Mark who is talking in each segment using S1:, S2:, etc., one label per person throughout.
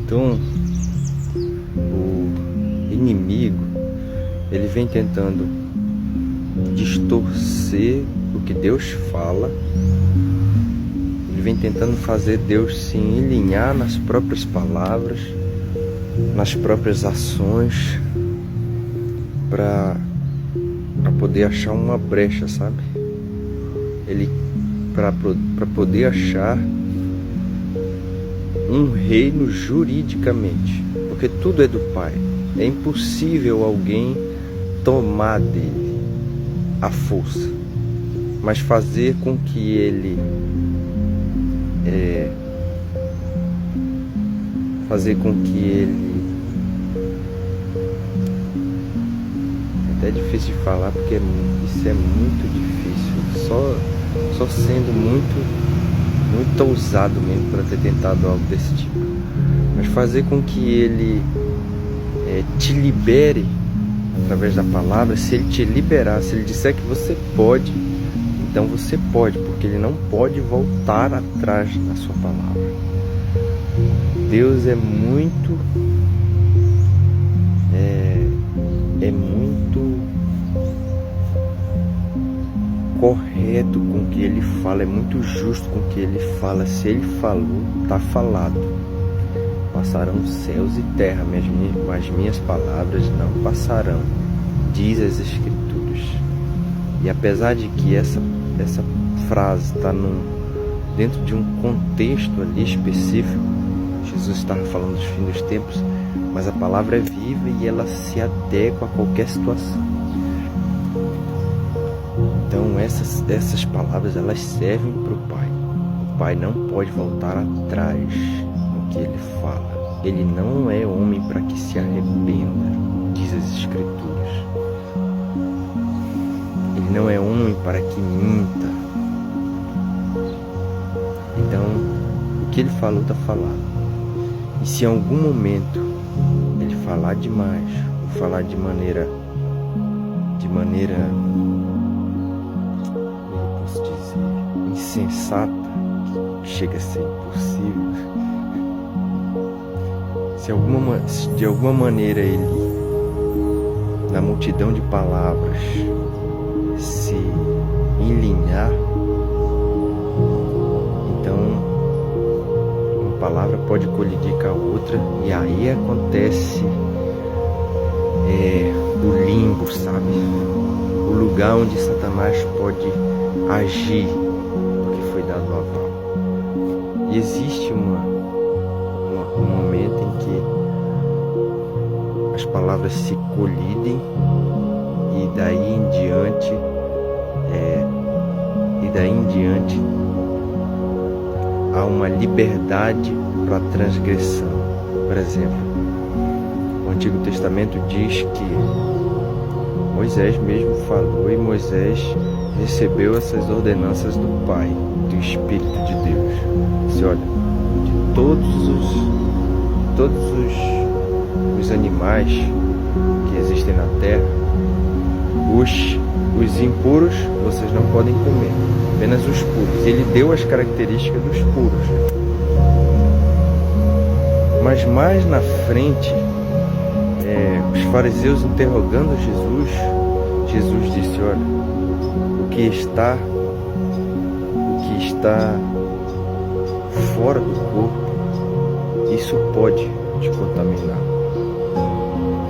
S1: Então, o inimigo, ele vem tentando distorcer o que Deus fala. Ele vem tentando fazer Deus se alinhar nas próprias palavras, nas próprias ações, para poder achar uma brecha, sabe? Ele para poder achar um reino juridicamente, porque tudo é do Pai. É impossível alguém tomar dele a força, mas fazer com que ele é até difícil de falar, porque isso é muito difícil, só sendo muito ousado mesmo para ter tentado algo desse tipo, mas fazer com que ele te libere através da palavra. Se ele te liberar, se ele disser que você pode, então você pode, porque ele não pode voltar atrás na sua palavra. Deus é muito correto com o que ele fala, é muito justo com o que ele fala. Se ele falou, está falado. Passarão céus e terra, mas minhas palavras não passarão, diz as Escrituras. E apesar de que essa frase está dentro de um contexto ali específico, Jesus estava falando dos fins dos tempos, mas a palavra é viva e ela se adequa a qualquer situação. Então essas palavras, elas servem para o Pai. O Pai não pode voltar atrás no que ele fala. Ele não é homem para que se arrependa, diz as Escrituras. Ele não é homem para que minta. Então, o que ele falou está falado. E se em algum momento ele falar demais, ou falar de maneira insensata, que chega a ser impossível, se de alguma maneira ele, na multidão de palavras, se enlinhar, então uma palavra pode colidir com a outra, e aí acontece o limbo, sabe? O lugar onde Satanás pode agir, porque foi dado o aval. E existe um momento em que as palavras se colidem, e daí em diante há uma liberdade para transgressão. Por exemplo, o Antigo Testamento diz que Moisés mesmo falou, e Moisés recebeu essas ordenanças do Pai, do Espírito de Deus. Disse: olha, de todos os animais que existem na terra, os impuros vocês não podem comer, apenas os puros. Ele deu as características dos puros. Mas mais na frente, os fariseus interrogando Jesus disse: olha, o que está fora do corpo, isso pode te contaminar.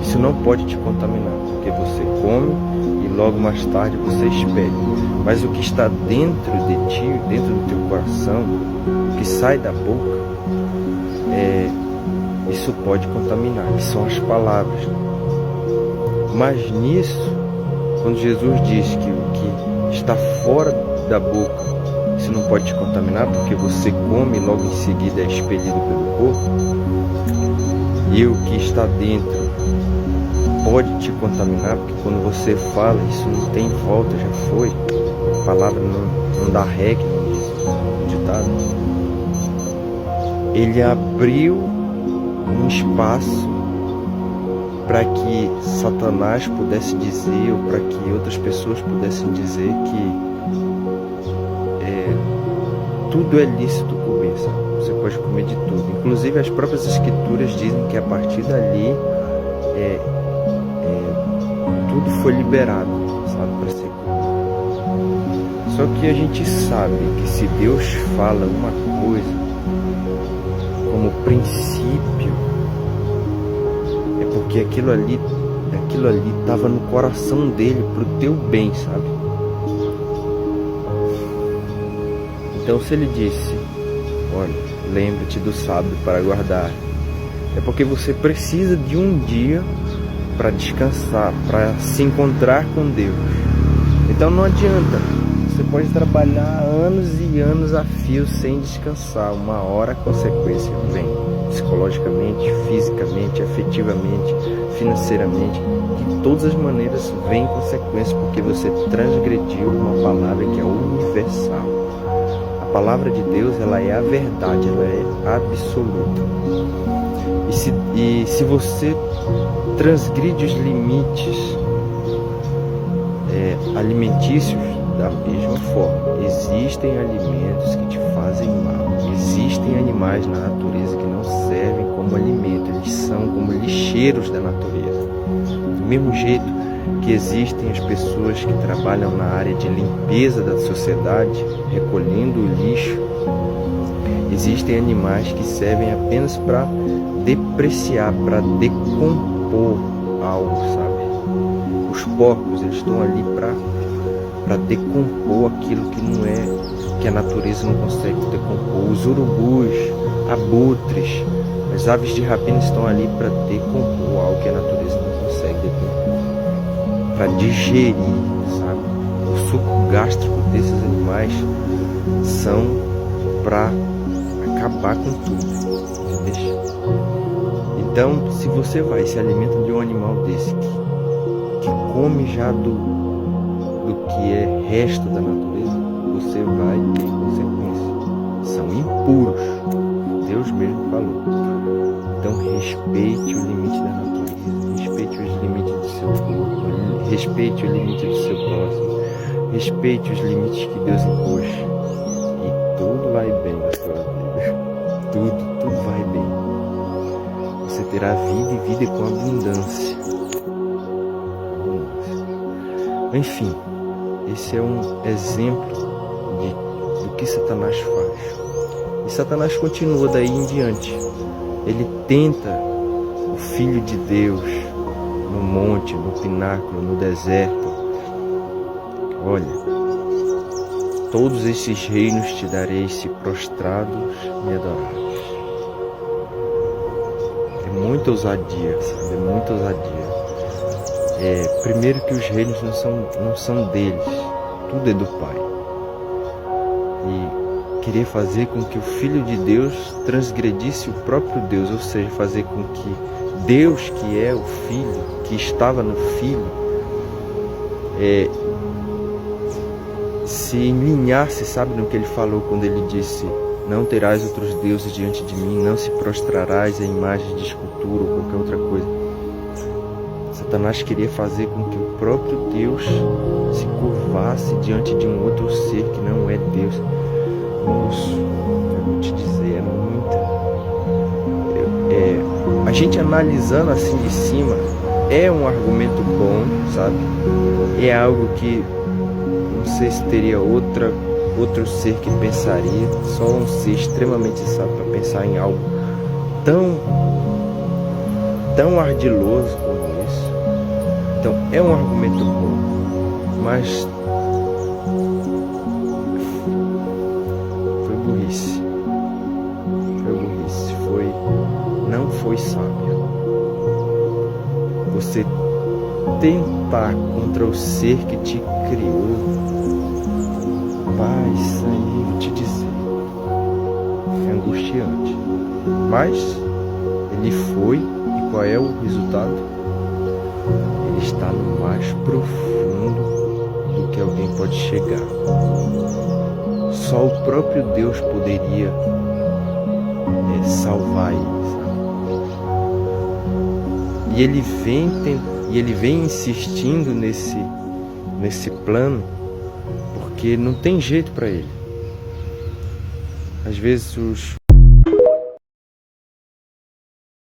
S1: Isso não pode te contaminar, porque você come e logo mais tarde você expele. Mas o que está dentro de ti, dentro do teu coração, o que sai da boca, isso pode contaminar, que são as palavras. Mas nisso, quando Jesus diz que o que está fora da boca, isso não pode te contaminar, porque você come e logo em seguida é expelido pelo corpo, e o que está dentro pode te contaminar, porque quando você fala, isso não tem volta, já foi. A palavra não dá ré, que não diz o ditado. Ele abriu um espaço para que Satanás pudesse dizer, ou para que outras pessoas pudessem dizer que tudo é lícito comer, sabe? Você pode comer de tudo. Inclusive as próprias escrituras dizem que a partir dali tudo foi liberado, sabe, para ser comido. Só que a gente sabe que se Deus fala uma coisa como princípio, é porque aquilo ali estava no coração dele pro teu bem, sabe? Então se ele disse, olha, lembre-te do sábado para guardar, é porque você precisa de um dia para descansar, para se encontrar com Deus. Então não adianta, você pode trabalhar anos e anos a fio sem descansar, uma hora a consequência vem, psicologicamente, fisicamente, afetivamente, financeiramente, de todas as maneiras vem consequência, porque você transgrediu uma palavra que é universal. A palavra de Deus, ela é a verdade, ela é absoluta. E se você transgride os limites alimentícios, da mesma forma, existem alimentos que te fazem mal. Existem animais na natureza que não servem como alimento, eles são como lixeiros da natureza. Do mesmo jeito que existem as pessoas que trabalham na área de limpeza da sociedade, recolhendo o lixo, existem animais que servem apenas para depreciar, para decompor algo, sabe? Os porcos, eles estão ali para decompor aquilo que não é, que a natureza não consegue decompor. Os urubus, abutres, as aves de rapina estão ali para decompor algo que a natureza não consegue decompor, para digerir, sabe? O suco gástrico desses animais são para acabar com tudo, entendeu? Então, se você vai e se alimenta de um animal desse que come já do que é resto da natureza, você vai ter consequências. São impuros. Deus mesmo falou. Então respeite o limite da natureza, respeite os limites do seu corpo, respeite o limite do seu próximo, respeite os limites que Deus impôs, e tudo vai bem na sua vida. Tudo vai bem. Você terá vida e vida com abundância. Enfim, esse é um exemplo do que Satanás faz. E Satanás continua daí em diante. Ele tenta o Filho de Deus no monte, no pináculo, no deserto. Olha, todos esses reinos te darei se prostrados me adorares. É muita ousadia, sabe? É muita ousadia. Primeiro que os reinos não são deles, tudo é do Pai. E querer fazer com que o Filho de Deus transgredisse o próprio Deus, ou seja, fazer com que Deus, que é o Filho, que estava no Filho, se enlinhasse, sabe, no que ele falou quando ele disse: não terás outros deuses diante de mim, não se prostrarás a imagem de escultura ou qualquer outra coisa. Satanás queria fazer com que o próprio Deus se curvasse diante de um outro ser que não é Deus. Moço, eu vou te dizer, a gente analisando assim de cima, é um argumento bom, sabe? É algo que não sei se teria outro ser que pensaria, só um ser extremamente sábio para pensar em algo tão ardiloso como isso. Então é um argumento bom, mas foi burrice, não foi sábio. Você tentar contra o ser que te criou, pai, isso aí vou te dizer, é angustiante. Mas ele foi, e qual é o resultado? Ele está no mais profundo do que alguém pode chegar. Só o próprio Deus poderia salvar ele, sabe? E ele vem insistindo nesse plano, porque não tem jeito para ele. Às vezes os